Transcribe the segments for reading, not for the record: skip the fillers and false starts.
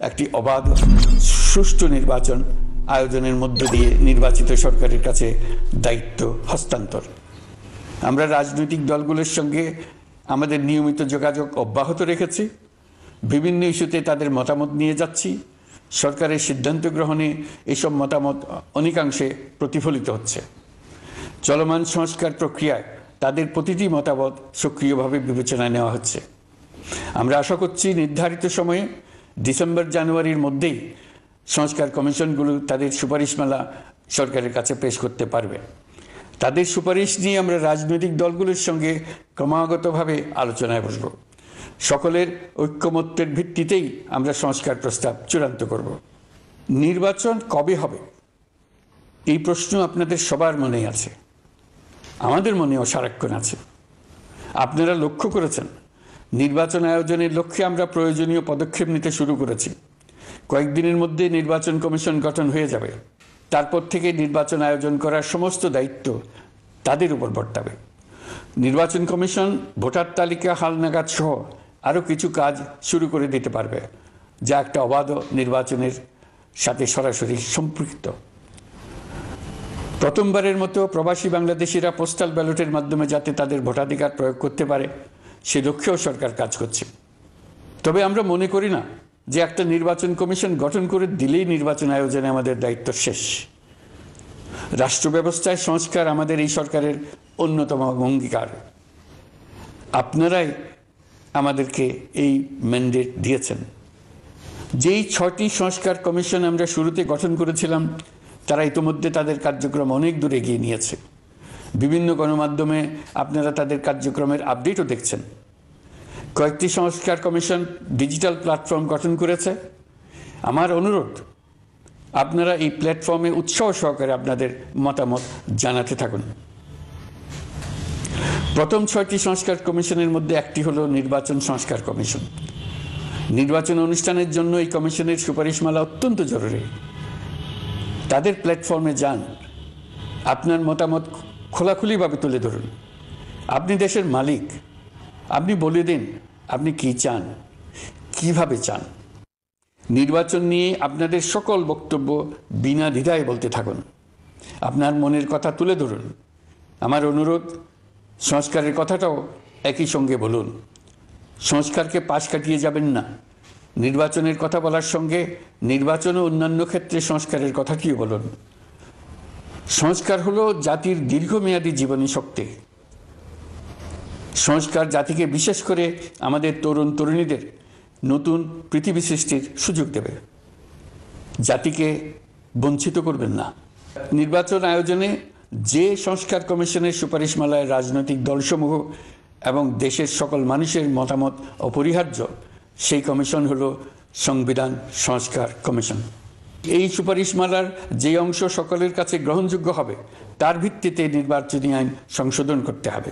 একটি অবাধ সুষ্ঠু নির্বাচন আয়োজনের মধ্য দিয়ে নির্বাচিত সরকারের কাছে দায়িত্ব হস্তান্তর। আমরা রাজনৈতিক দলগুলোর সঙ্গে আমাদের নিয়মিত যোগাযোগ অব্যাহত রেখেছি, বিভিন্ন ইস্যুতে তাদের মতামত নিয়ে যাচ্ছি। সরকারের সিদ্ধান্ত গ্রহণে এসব মতামত অনেকাংশে প্রতিফলিত হচ্ছে। চলমান সংস্কার প্রক্রিয়ায় তাদের প্রতিটি মতামত সক্রিয়ভাবে বিবেচনায় নেওয়া হচ্ছে। আমরা আশা করছি নির্ধারিত সময়ে ডিসেম্বর জানুয়ারির মধ্যেই সংস্কার কমিশনগুলো তাদের সুপারিশমালা সরকারের কাছে পেশ করতে পারবে। তাদের সুপারিশ নিয়ে আমরা রাজনৈতিক দলগুলোর সঙ্গে ক্রমাগতভাবে আলোচনায় বসব। সকলের ঐক্যমত্যের ভিত্তিতেই আমরা সংস্কার প্রস্তাব চূড়ান্ত করব। নির্বাচন কবে হবে এই প্রশ্ন আপনাদের সবার মনেই আছে, আমাদের মনেও সারাক্ষণ আছে। আপনারা লক্ষ্য করেছেন নির্বাচন আয়োজনের লক্ষ্যে আমরা প্রয়োজনীয় পদক্ষেপ নিতে শুরু করেছি। কয়েকদিনের মধ্যে নির্বাচন কমিশন গঠন হয়ে যাবে। তারপর থেকে নির্বাচন আয়োজন করার সমস্ত দায়িত্ব তাদের উপর বর্তাবে। নির্বাচন কমিশন ভোটার তালিকা হালনাগাদ সহ আরও কিছু কাজ শুরু করে দিতে পারবে, যা একটা অবাধ নির্বাচনের সাথে সরাসরি সম্পৃক্ত। প্রথমবারের মতো প্রবাসী বাংলাদেশিরা পোস্টাল ব্যালটের মাধ্যমে যাতে তাদের ভোটাধিকার প্রয়োগ করতে পারে সে লক্ষ্যেও সরকার কাজ করছে। তবে আমরা মনে করি না যে একটা নির্বাচন কমিশন গঠন করে দিলেই নির্বাচন আয়োজনে আমাদের দায়িত্ব শেষ। রাষ্ট্র ব্যবস্থায় সংস্কার আমাদের এই সরকারের অন্যতম অঙ্গীকার। আপনারাই আমাদেরকে এই ম্যান্ডেট দিয়েছেন। যেই 6টি সংস্কার কমিশন আমরা শুরুতে গঠন করেছিলাম তারা ইতিমধ্যে তাদের কার্যক্রম অনেক দূর এগিয়ে নিয়েছে। বিভিন্ন গণমাধ্যমে আপনারা তাদের কার্যক্রমের আপডেটও দেখছেন। কয়েকটি সংস্কার কমিশন ডিজিটাল প্ল্যাটফর্ম গঠন করেছে। আমার অনুরোধ, আপনারা এই প্ল্যাটফর্মে উৎসাহ সহকারে আপনাদের মতামত জানাতে থাকুন। প্রথম 6টি সংস্কার কমিশনের মধ্যে একটি হলো নির্বাচন সংস্কার কমিশন। নির্বাচন অনুষ্ঠানের জন্য এই কমিশনের সুপারিশমালা অত্যন্ত জরুরি। তাদের প্ল্যাটফর্মে যান, আপনার মতামত খোলাখুলিভাবে তুলে ধরুন। আপনি দেশের মালিক, আপনি বলে দিন আপনি কি চান, কিভাবে চান। নির্বাচন নিয়ে আপনাদের সকল বক্তব্য বিনা দ্বিধায় বলতে থাকুন। আপনার মনের কথা তুলে ধরুন। আমার অনুরোধ, সংস্কারের কথাটাও একই সঙ্গে বলুন। সংস্কারকে পাশ কাটিয়ে যাবেন না। নির্বাচনের কথা বলার সঙ্গে নির্বাচন ও অন্যান্য ক্ষেত্রে সংস্কারের কথাটিও বলুন। সংস্কার হলো জাতির দীর্ঘমেয়াদী জীবনী শক্তি। সংস্কার জাতিকে, বিশেষ করে আমাদের তরুণ তরুণীদের নতুন পৃথিবী সৃষ্টির সুযোগ দেবে। জাতিকে বঞ্চিত করবেন না। নির্বাচন আয়োজনে যে সংস্কার কমিশনের সুপারিশমালায় রাজনৈতিক দলসমূহ এবং দেশের সকল মানুষের মতামত অপরিহার্য, সেই কমিশন হলো সংবিধান সংস্কার কমিশন। এই সুপারিশমালার যে অংশ সকলের কাছে গ্রহণযোগ্য হবে তার ভিত্তিতে নির্বাচনী আইন সংশোধন করতে হবে।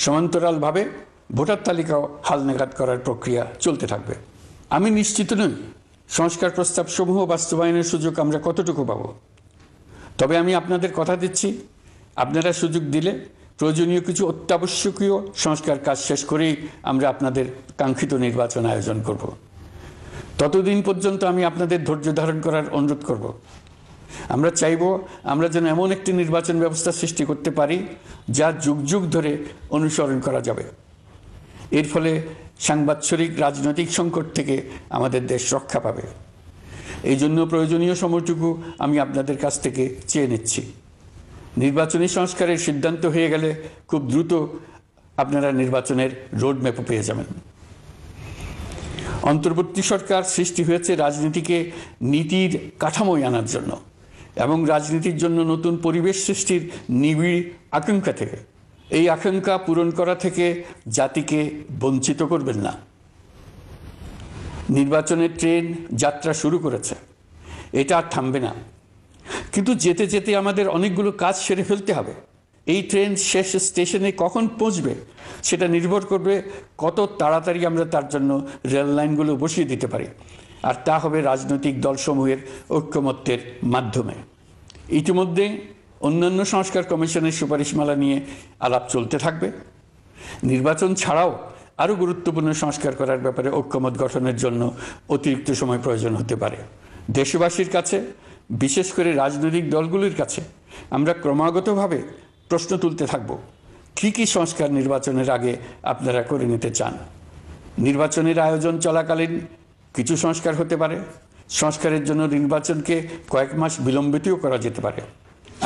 সমান্তরালভাবে ভোটার তালিকাও হালনাগাদ করার প্রক্রিয়া চলতে থাকবে। আমি নিশ্চিত নই সংস্কার প্রস্তাবসমূহ বাস্তবায়নের সুযোগ আমরা কতটুকু পাব। তবে আমি আপনাদের কথা দিচ্ছি, আপনারা সুযোগ দিলে প্রয়োজনীয় কিছু অত্যাবশ্যকীয় সংস্কার কাজ শেষ করেই আমরা আপনাদের কাঙ্ক্ষিত নির্বাচন আয়োজন করব। ততদিন পর্যন্ত আমি আপনাদের ধৈর্য ধারণ করার অনুরোধ করব। আমরা চাইব আমরা যেন এমন একটি নির্বাচন ব্যবস্থা সৃষ্টি করতে পারি যা যুগ যুগ ধরে অনুসরণ করা যাবে। এর ফলে সাংবৎসরিক রাজনৈতিক সংকট থেকে আমাদের দেশ রক্ষা পাবে। এই জন্য প্রয়োজনীয় সময়টুকু আমি আপনাদের কাছ থেকে চেয়ে নিচ্ছি। নির্বাচনী সংস্কারের সিদ্ধান্ত হয়ে গেলে খুব দ্রুত আপনারা নির্বাচনের রোডম্যাপও পেয়ে যাবেন। অন্তর্বর্তী সরকার সৃষ্টি হয়েছে রাজনীতিকে নীতির কাঠামোয় আনার জন্য এবং রাজনীতির জন্য নতুন পরিবেশ সৃষ্টির নিবিড় আকাঙ্ক্ষা থেকে। এই আকাঙ্ক্ষা পূরণ করা থেকে জাতিকে বঞ্চিত করবেন না। নির্বাচনের ট্রেন যাত্রা শুরু করেছে, এটা আর থামবে না। কিন্তু যেতে যেতে আমাদের অনেকগুলো কাজ সেরে ফেলতে হবে। এই ট্রেন শেষ স্টেশনে কখন পৌঁছবে সেটা নির্ভর করবে কত তাড়াতাড়ি আমরা তার জন্য রেল লাইনগুলো বসিয়ে দিতে পারি, আর তা হবে রাজনৈতিক দলসমূহের ঐক্যমত্যের মাধ্যমে। ইতিমধ্যে অন্যান্য সংস্কার কমিশনের সুপারিশমালা নিয়ে আলাপ চলতে থাকবে। নির্বাচন ছাড়াও আরও গুরুত্বপূর্ণ সংস্কার করার ব্যাপারে ঐক্যমত গঠনের জন্য অতিরিক্ত সময় প্রয়োজন হতে পারে। দেশবাসীর কাছে, বিশেষ করে রাজনৈতিক দলগুলির কাছে আমরা ক্রমাগতভাবে প্রশ্ন তুলতে থাকব, কী কী সংস্কার নির্বাচনের আগে আপনারা করে নিতে চান। নির্বাচনের আয়োজন চলাকালীন কিছু সংস্কার হতে পারে, সংস্কারের জন্য নির্বাচনকে কয়েক মাস বিলম্বিতও করা যেতে পারে।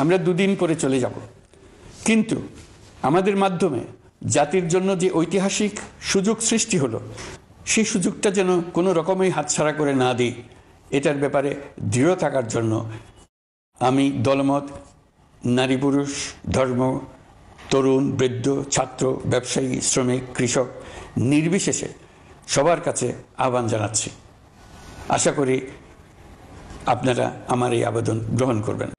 আমরা দুদিন পরে চলে যাব, কিন্তু আমাদের মাধ্যমে জাতির জন্য যে ঐতিহাসিক সুযোগ সৃষ্টি হলো, সেই সুযোগটা যেন কোনো রকমই হাতছাড়া করে না দিই, এটার ব্যাপারে দৃঢ় থাকার জন্য আমি দলমত, নারী পুরুষ, ধর্ম, তরুণ, বৃদ্ধ, ছাত্র, ব্যবসায়ী, শ্রমিক, কৃষক নির্বিশেষে সবার কাছে আহ্বান জানাচ্ছি। আশা করি আপনারা আমার এই আবেদন গ্রহণ করবেন।